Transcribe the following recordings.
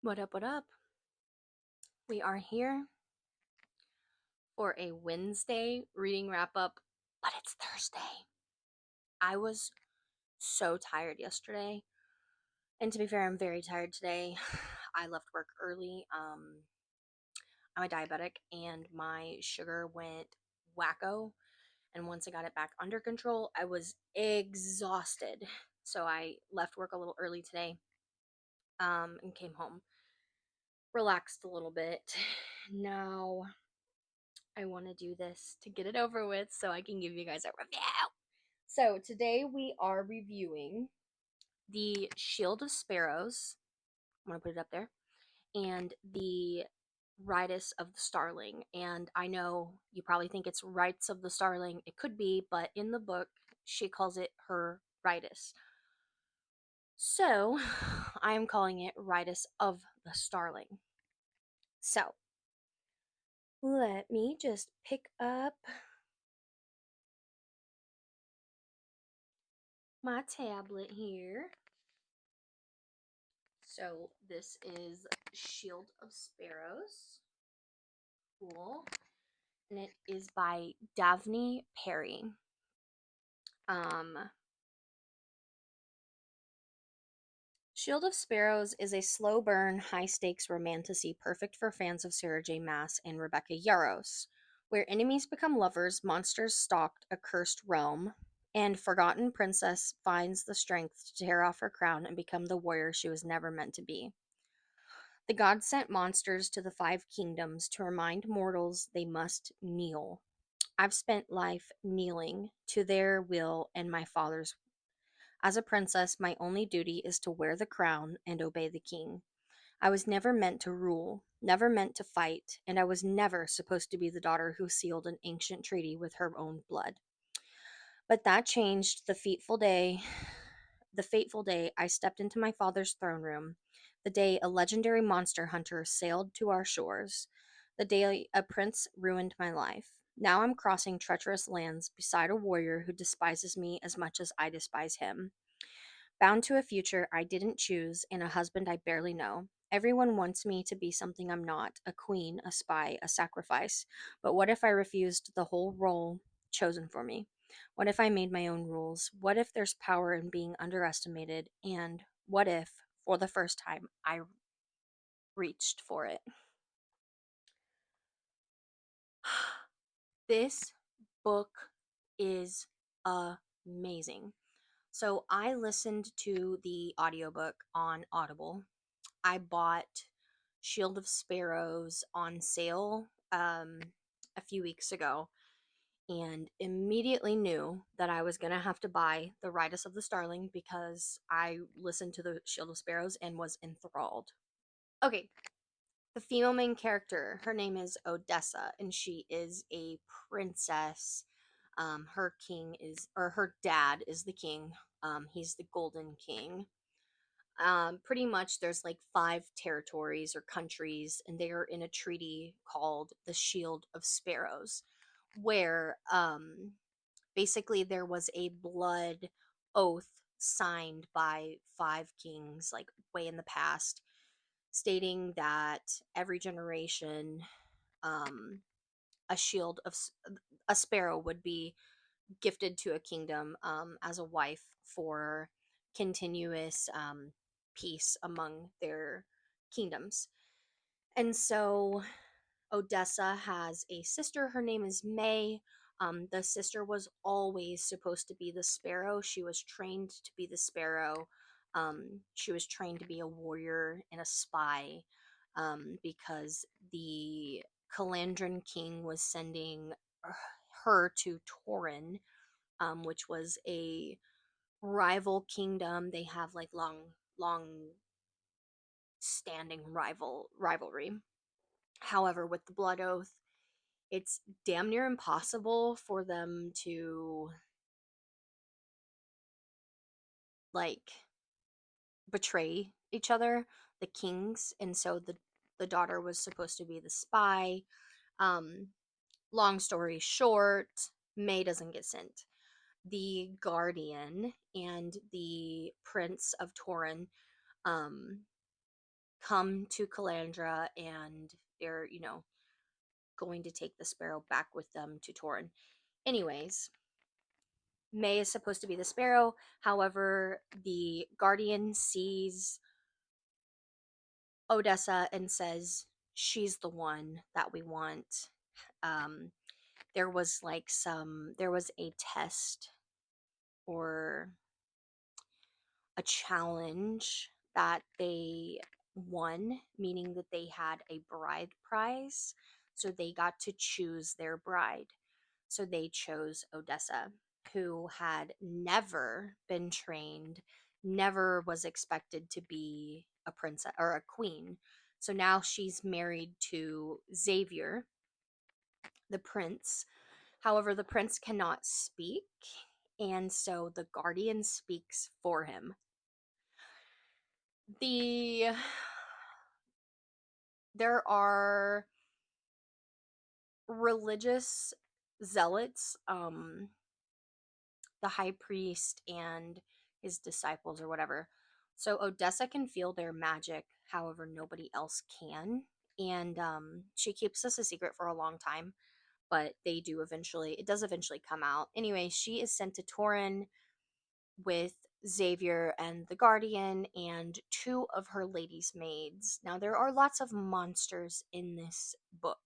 What up, what up? We are here for a Wednesday reading wrap up, but it's Thursday. I was so tired yesterday, and to be fair, I'm very tired today. I left work early. I'm a diabetic, and my sugar went wacko. And once I got it back under control, I was exhausted. So I left work a little early today, and came home, relaxed a little bit. Now I want to do this to get it over with so I can give you guys a review. So today we are reviewing the Shield of Sparrows. I'm going to put it up there. And the Rites of the Starling. And I know you probably think it's Rites of the Starling. It could be, but in the book, she calls it her Rites. So I am calling it Rites of the Starling. So let me just pick up my tablet here. So this is Shield of Sparrows. Cool. And it is by Daphne Perry. Shield of Sparrows is a slow burn, high stakes romantasy perfect for fans of Sarah J. Maas and Rebecca Yarros. Where enemies become lovers, monsters stalk a cursed realm, and forgotten princess finds the strength to tear off her crown and become the warrior she was never meant to be. The gods sent monsters to the five kingdoms to remind mortals they must kneel. I've spent life kneeling to their will and my father's. As a princess, my only duty is to wear the crown and obey the king. I was never meant to rule, never meant to fight, and I was never supposed to be the daughter who sealed an ancient treaty with her own blood. But that changed the fateful day I stepped into my father's throne room, the day a legendary monster hunter sailed to our shores, the day a prince ruined my life. Now I'm crossing treacherous lands beside a warrior who despises me as much as I despise him. Bound to a future I didn't choose and a husband I barely know. Everyone wants me to be something I'm not, a queen, a spy, a sacrifice. But what if I refused the whole role chosen for me? What if I made my own rules? What if there's power in being underestimated? And what if, for the first time, I reached for it? This book is amazing. So I listened to the audiobook on Audible. I bought Shield of Sparrows on sale a few weeks ago and immediately knew that I was going to have to buy The Rites of the Starling because I listened to the Shield of Sparrows and was enthralled. Okay, the female main character, her name is Odessa, and she is a princess. Her king is, or her dad is the king. He's the Golden King. Pretty much there's like five territories or countries, and they are in a treaty called the Shield of Sparrows, where basically there was a blood oath signed by five kings, like way in the past, stating that every generation, um, a shield of a sparrow would be gifted to a kingdom as a wife for continuous peace among their kingdoms. And so Odessa has a sister. Her name is May. The sister was always supposed to be the sparrow. She was trained to be the sparrow. She was trained to be a warrior and a spy because the Calandran king was sending her to Torin, which was a rival kingdom. They have like long standing rivalry. However, with the blood oath, it's damn near impossible for them to like betray each other, the kings, and so the daughter was supposed to be the spy. Um, Long story short, May doesn't get sent. The guardian and the prince of Torin, um, come to Calandra, and they're, going to take the sparrow back with them to Torin. Anyways, May is supposed to be the sparrow. However, the guardian sees Odessa and says she's the one that we want. Um, there was a test or a challenge that they won, meaning that they had a bride prize. So they got to choose their bride. So they chose Odessa, who had never been trained, never was expected to be a princess or a queen. So now she's married to Xavier, the prince. However, the prince cannot speak, and so the guardian speaks for him. The There are religious zealots, the high priest and his disciples or whatever. So Odessa can feel their magic, however, nobody else can. And she keeps this a secret for a long time, but it does eventually come out. Anyway, she is sent to Torin with Xavier and the Guardian and two of her ladies' maids. Now, there are lots of monsters in this book.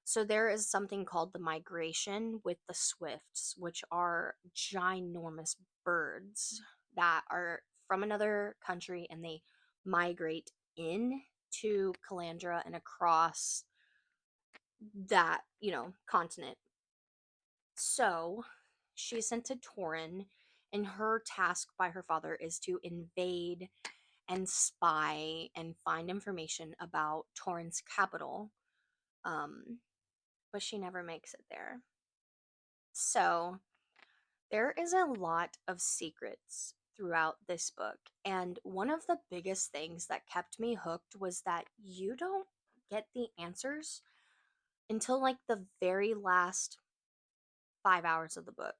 So there is something called the migration with the swifts, which are ginormous birds that are from another country, and they migrate in to Calandra and across that, continent. So she's sent to Torin, and her task by her father is to invade and spy and find information about Torin's capital. Um, but she never makes it there. So there is a lot of secrets throughout this book. And one of the biggest things that kept me hooked was that you don't get the answers until like the very last 5 hours of the book.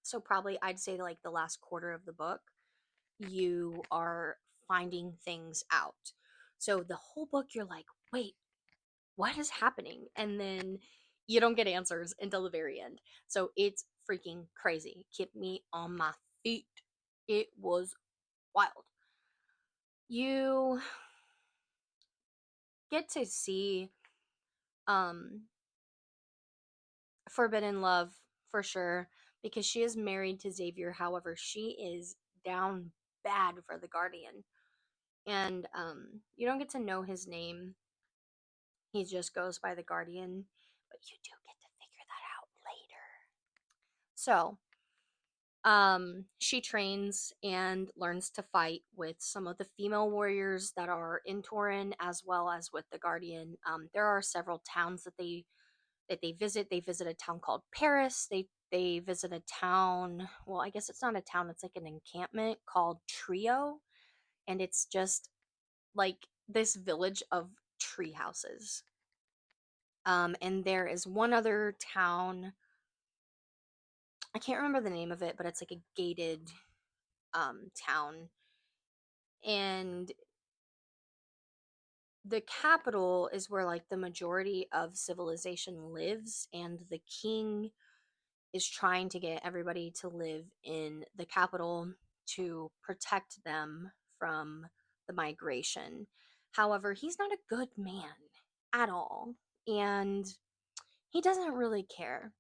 So probably I'd say like the last quarter of the book, you are finding things out. So the whole book, you're like, wait, what is happening? And then you don't get answers until the very end. So it's freaking crazy. Kept me on my feet. It was wild. You get to see um Forbidden Love for sure, because she is married to Xavier. However, she is down bad for the Guardian. And you don't get to know his name. He just goes by the Guardian, but you do get to figure that out later. So, she trains and learns to fight with some of the female warriors that are in Torin, as well as with the Guardian. There are several towns that they visit. They visit a town called Paris. They visit a town. Well, I guess it's not a town. It's like an encampment called Trio, and it's just like this village of tree houses. And there is one other town. I can't remember the name of it, but it's like a gated town. And the capital is where like the majority of civilization lives, and the king is trying to get everybody to live in the capital to protect them from the migration. However, he's not a good man at all, and he doesn't really care.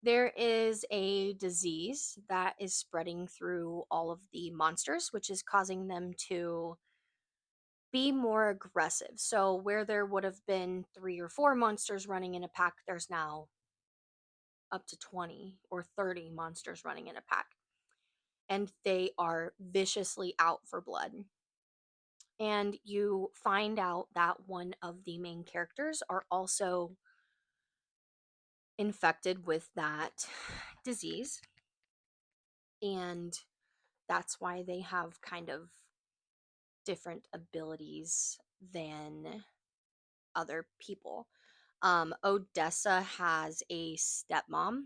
There is a disease that is spreading through all of the monsters, which is causing them to be more aggressive. So, where there would have been 3 or 4 monsters running in a pack, there's now up to 20 or 30 monsters running in a pack. And they are viciously out for blood. And you find out that one of the main characters are also infected with that disease. And that's why they have kind of different abilities than other people. Odessa has a stepmom.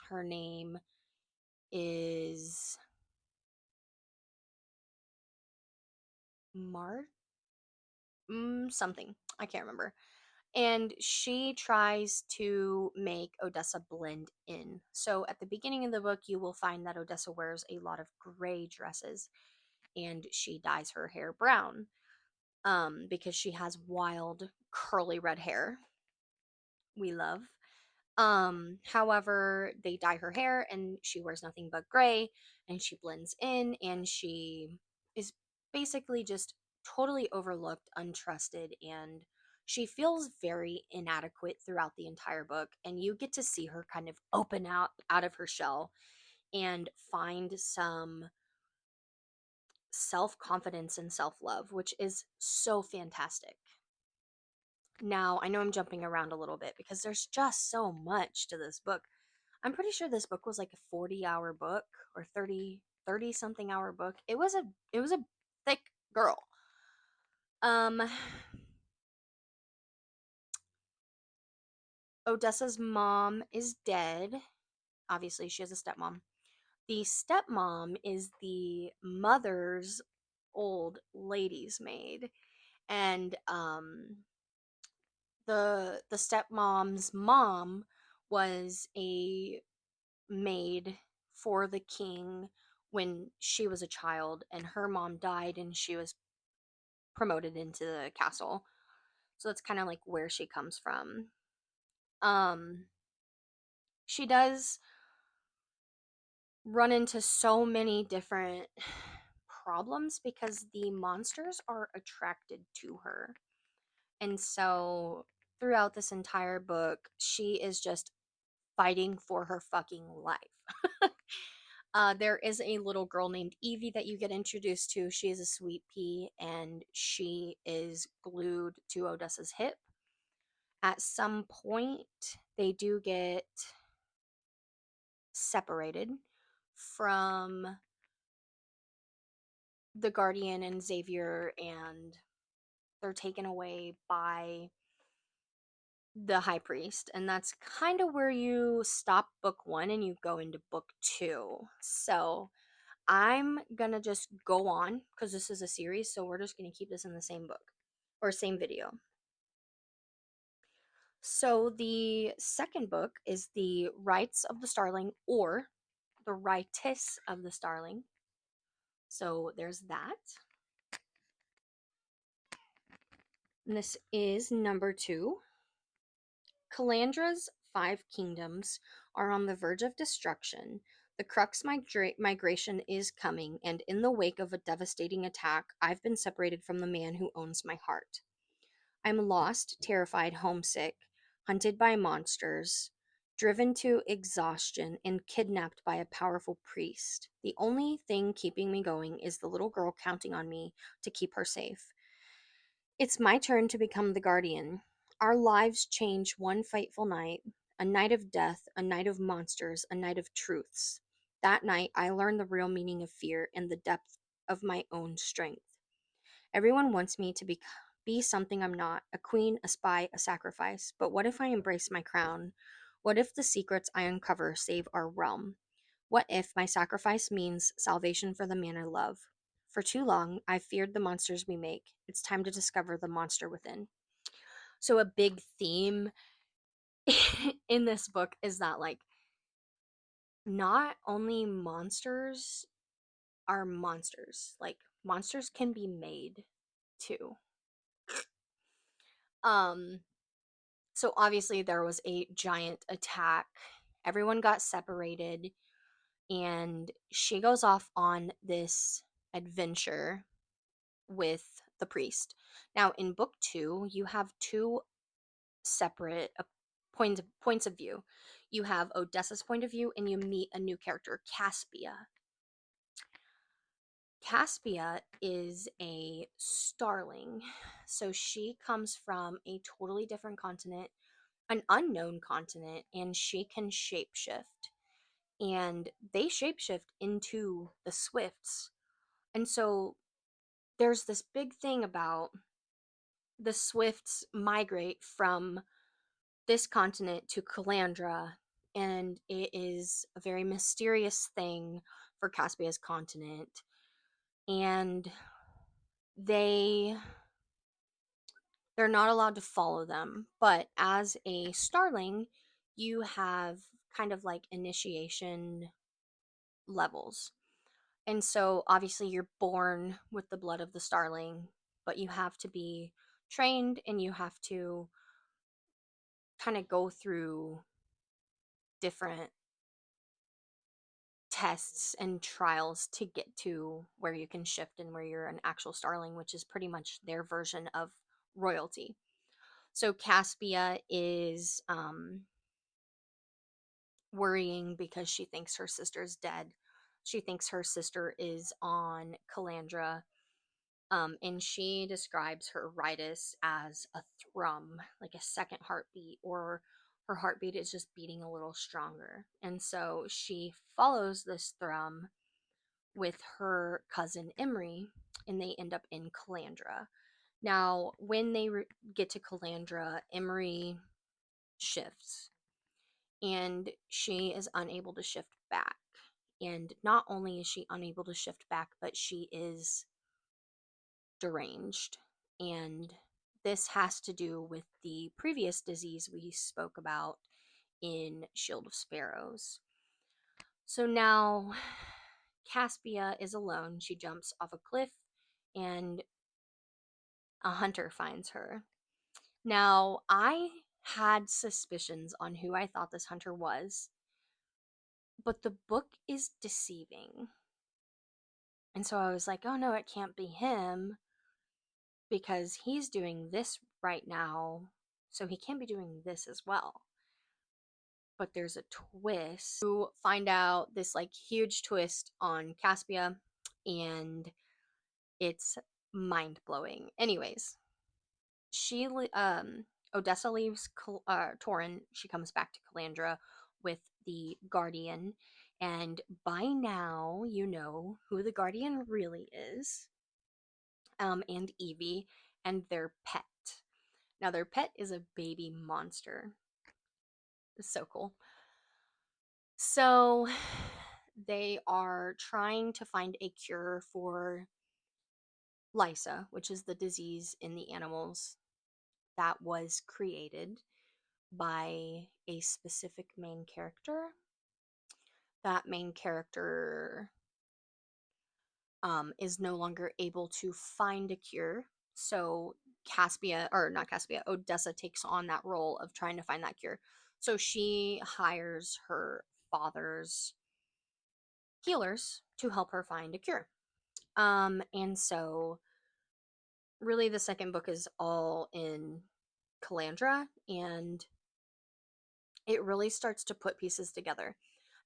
Her name is March. something. I can't remember. And she tries to make Odessa blend in. So at the beginning of the book, you will find that Odessa wears a lot of gray dresses and she dyes her hair brown because she has wild curly red hair. We love. However, they dye her hair and she wears nothing but gray and she blends in and she is basically just totally overlooked, untrusted, and she feels very inadequate throughout the entire book. And you get to see her kind of open out of her shell and find some self-confidence and self-love, which is so fantastic. Now, I know I'm jumping around a little bit because there's just so much to this book. I'm pretty sure this book was like a 40-hour book or 30 something hour book. It was a thick girl. Um Odessa's mom is dead. Obviously, she has a stepmom. The stepmom is the mother's old lady's maid, and the stepmom's mom was a maid for the king when she was a child, and her mom died and she was promoted into the castle. So that's kind of like where she comes from. Um she does run into so many different problems because the monsters are attracted to her. And so throughout this entire book, she is just fighting for her fucking life. There is a little girl named Evie that you get introduced to. She is a sweet pea and she is glued to Odessa's hip. At some point, they do get separated from the Guardian and Xavier, and they're taken away by the High Priest. And that's kind of where you stop book one and you go into book two. So I'm gonna just go on because this is a series, so we're just gonna keep this in the same book or same video. So the second book is the Rites of the Starling, or the Rites of the Starling. So there's that. And this is number 2. Calandra's 5 kingdoms are on the verge of destruction. The Crux migration is coming, and in the wake of a devastating attack, I've been separated from the man who owns my heart. I'm lost, terrified, homesick, hunted by monsters, driven to exhaustion, and kidnapped by a powerful priest. The only thing keeping me going is the little girl counting on me to keep her safe. It's my turn to become the guardian. Our lives change one fateful night, a night of death, a night of monsters, a night of truths. That night, I learned the real meaning of fear and the depth of my own strength. Everyone wants me to be something I'm not, a queen, a spy, a sacrifice. But what if I embrace my crown? What if the secrets I uncover save our realm? What if my sacrifice means salvation for the man I love? For too long, I've feared the monsters we make. It's time to discover the monster within. So, a big theme in this book is that, like, not only monsters are monsters, like, monsters can be made too. Um, so obviously there was a giant attack. Everyone got separated, and she goes off on this adventure with the priest. Now, in book 2, you have two separate points of view. You have Odessa's point of view, and you meet a new character, Caspia. Caspia is a starling, so she comes from a totally different continent, an unknown continent, and she can shapeshift. And they shapeshift into the Swifts. And so there's this big thing about the Swifts migrate from this continent to Calandra, and it is a very mysterious thing for Caspia's continent. And they They're not allowed to follow them, but as a Starling, you have kind of like initiation levels. And so obviously you're born with the blood of the Starling, but you have to be trained and you have to kind of go through different tests and trials to get to where you can shift and where you're an actual Starling, which is pretty much their version of royalty. So Caspia is worrying because she thinks her sister's dead. She thinks her sister is on Calandra. And she describes her ritus as a thrum, like a second heartbeat, or her heartbeat is just beating a little stronger. And so she follows this thrum with her cousin Imri, and they end up in Calandra. Now, when they get to Calandra, Imri shifts, and she is unable to shift back. And not only is she unable to shift back, but she is deranged. And this has to do with the previous disease we spoke about in Shield of Sparrows. So now Caspia is alone. She jumps off a cliff and a hunter finds her. Now, I had suspicions on who I thought this hunter was, but the book is deceiving. And so I was like, oh no, it can't be him because he's doing this right now, so he can't be doing this as well. But there's a twist. You find out this like huge twist on Caspia, and it's mind blowing. Anyways, she Odessa leaves Torin. She comes back to Calandra with the Guardian, and by now you know who the Guardian really is. And Evie and their pet. Now their pet is a baby monster. It's so cool. So they are trying to find a cure for Lysa, which is the disease in the animals that was created by a specific main character. That main character is no longer able to find a cure. So Caspia, or not Caspia, Odessa takes on that role of trying to find that cure. So she hires her father's healers to help her find a cure. And so really the second book is all in Calandra, and it really starts to put pieces together.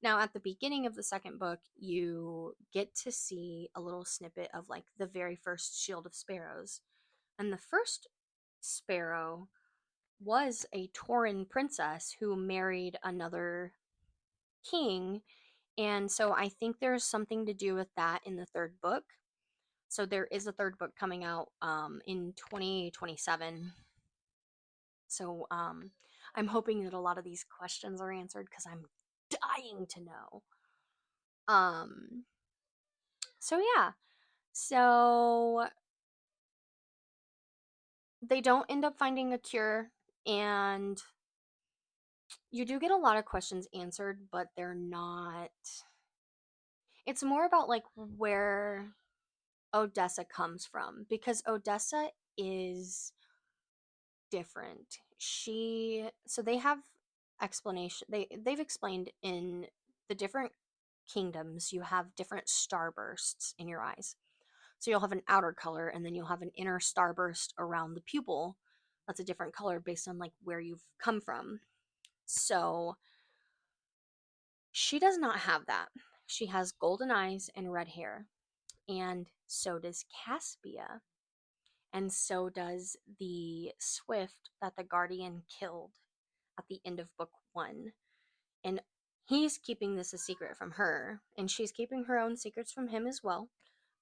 Now, at the beginning of the second book, you get to see a little snippet of like the very first Shield of Sparrows. And the first Sparrow was a Tauren princess who married another king. And so I think there's something to do with that in the third book. So there is a third book coming out in 2027. So I'm hoping that a lot of these questions are answered because I'm dying to know. Um, so yeah. So they don't end up finding a cure, and you do get a lot of questions answered, but they're not. It's more about like where Odessa comes from, because Odessa is different. So they have explanation. They've explained in the different kingdoms you have different starbursts in your eyes. So you'll have an outer color and then you'll have an inner starburst around the pupil that's a different color based on like where you've come from. So she does not have that. She has golden eyes and red hair. And so does Caspia. And so does the Swift that the Guardian killed at the end of book one. And he's keeping this a secret from her, and she's keeping her own secrets from him as well,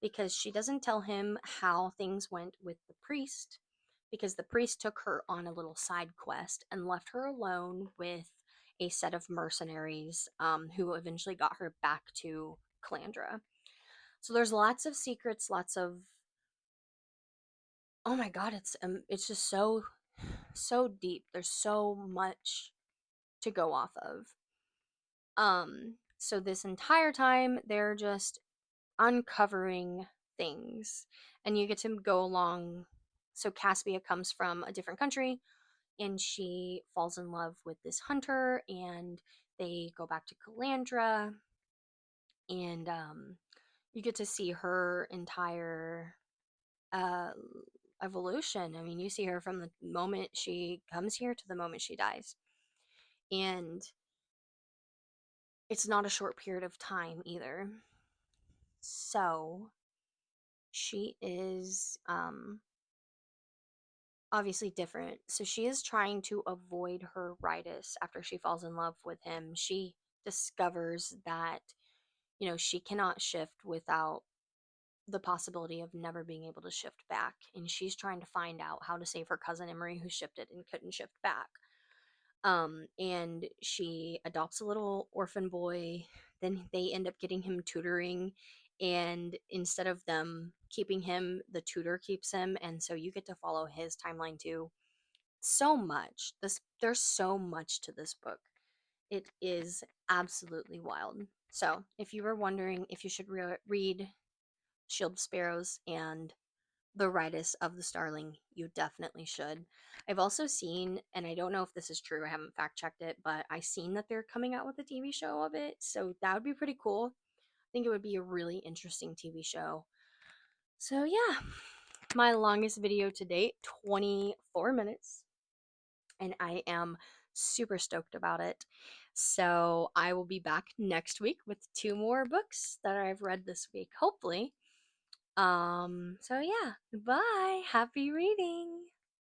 because she doesn't tell him how things went with the priest, because the priest took her on a little side quest and left her alone with a set of mercenaries who eventually got her back to Calandra. So there's lots of secrets, lots of oh my god, it's just so deep. There's so much to go off of. So this entire time they're just uncovering things, and you get to go along. So Caspia comes from a different country, and she falls in love with this hunter, and they go back to Calandra, and you get to see her entire uh, evolution. I mean, you see her from the moment she comes here to the moment she dies, and it's not a short period of time either. So she is obviously different. So she is trying to avoid her ritus after she falls in love with him. She discovers that, she cannot shift without the possibility of never being able to shift back. And she's trying to find out how to save her cousin Emery, who shifted and couldn't shift back. And she adopts a little orphan boy. Then they end up getting him tutoring, and instead of them keeping him, the tutor keeps him, and so you get to follow his timeline too. So much. There's so much to this book. It is absolutely wild. So, if you were wondering if you should read Shield of Sparrows and the Ritus of the Starling, you definitely should. I've also seen, and I don't know if this is true, I haven't fact checked it, but I've seen that they're coming out with a TV show of it, so that would be pretty cool. I think it would be a really interesting TV show. So, yeah, my longest video to date, 24 minutes, and I am super stoked about it. So, I will be back next week with 2 more books that I've read this week, hopefully. So yeah, goodbye. Happy reading.